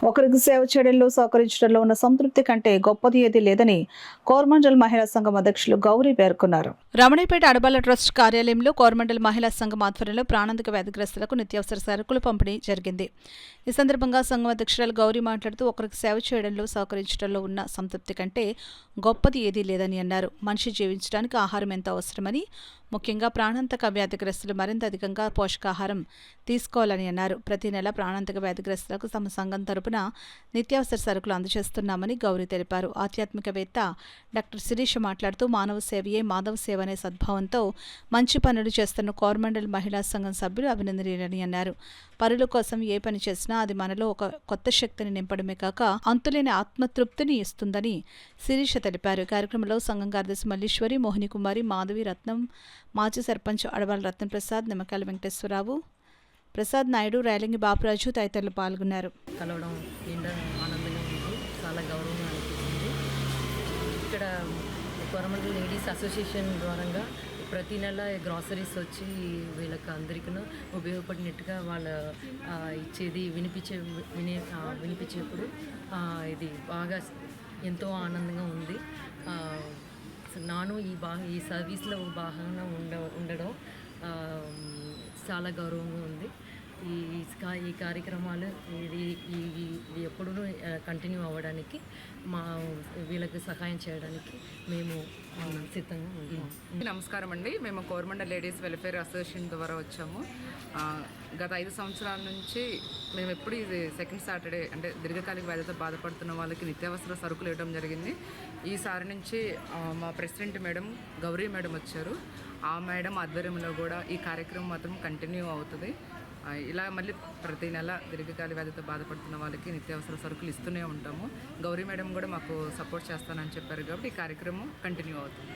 ఒకరికి సేవ చేయడంలో సహకరించడంలో ఉన్న సంతృప్తి కంటే గొప్పది ఏదీ లేదని కోరమండల్ మహిళా సంఘం అధ్యక్షులు గౌరీ పేర్కొన్నారు. రమణీపేట అడబాల ట్రస్ట్ కార్యాలయంలో కోరమండల్ మహిళా సంఘం ఆధ్వర్యంలో ప్రాణాంతక వ్యాధిగ్రస్తులకు నిత్యావసర సరుకులు పంపిణీ జరిగింది. ఈ సందర్భంగా సంఘం అధ్యక్షురాలు గౌరీ మాట్లాడుతూ ఒకరికి సేవ చేయడంలో సహకరించడంలో ఉన్న సంతృప్తి కంటే గొప్పది ఏదీ లేదని అన్నారు. మనిషి జీవించడానికి ఆహారం ఎంతో అవసరమని, ముఖ్యంగా ప్రాణాంతక వ్యాధిగ్రస్తులు మరింత అధికంగా పోషకాహారం తీసుకోవాలని అన్నారు. ప్రతి నెల ప్రాణాంతక వ్యాధిగ్రస్తులకు తమ సంఘం తరపున నిత్యావసర సరుకులు అందజేస్తున్నామని గౌరీ తెలిపారు. ఆధ్యాత్మికవేత్త డాక్టర్ శిరీష మాట్లాడుతూ మానవ సేవయే మాధవ సేవ అనే సద్భావంతో మంచి పనులు చేస్తున్న కోరమండల్ మహిళా సంఘం సభ్యులు అభినందనీయులని అన్నారు. పరుల కోసం ఏ పని చేసినా అది మనలో ఒక కొత్త శక్తిని నింపడమే కాక అంతులేని ఆత్మతృప్తిని ఇస్తుందని శిరీష తెలిపారు. కార్యక్రమంలో సంఘం కార్యదర్శి మల్లీశ్వరి, మోహిని కుమారి, మాధవి, రత్నం, మాజీ సర్పంచ్ అడవాల రత్నప్రసాద్, నిమ్మకాయల వెంకటేశ్వరరావు, ప్రసాద్ నాయుడు, రేలంగి బాపురాజు తదితరులు పాల్గొన్నారు. కలవడం ఆనందంగా ఉంది, చాలా గౌరవంగా అనిపిస్తుంది. ఇక్కడ కోరమండల్ లేడీస్ అసోసియేషన్ ద్వారా ప్రతి నెల గ్రాసరీస్ వచ్చి వీళ్ళకి అందరికీ ఉపయోగపడినట్టుగా వాళ్ళ ఇచ్చేది వినిపించేప్పుడు ఇది బాగా ఎంతో ఆనందంగా ఉంది. నాను ఈ సర్వీస్లో భాగంగా ఉండడం చాలా గౌరవంగా ఉంది. ఈ కార్యక్రమాలు ఇది ఎప్పుడూ కంటిన్యూ అవ్వడానికి వీళ్ళకి సహాయం చేయడానికి మేము సిద్ధంగా ఉన్నాము. నమస్కారం అండి. మేము కోరమండల్ లేడీస్ వెల్ఫేర్ అసోసియేషన్ ద్వారా వచ్చాము. గత 5 సంవత్సరాల నుంచి మేము ఎప్పుడు ఇది సెకండ్ సాటర్డే అంటే దీర్ఘకాలిక వ్యాధితో బాధపడుతున్న వాళ్ళకి నిత్యావసర సరుకులు ఇవ్వడం జరిగింది. ఈసారి నుంచి మా ప్రెసిడెంట్ మేడం గౌరీ మేడం వచ్చారు. ఆ మేడం ఆధ్వర్యంలో కూడా ఈ కార్యక్రమం మాత్రం కంటిన్యూ అవుతుంది. ఇలా మళ్ళీ ప్రతి నెల దీర్ఘకాలిక వ్యాధితో బాధపడుతున్న వాళ్ళకి నిత్యావసర సరుకులు ఇస్తూనే ఉంటాము. గౌరీ మేడం కూడా మాకు సపోర్ట్ చేస్తానని చెప్పారు కాబట్టి ఈ కార్యక్రమం కంటిన్యూ అవుతుంది.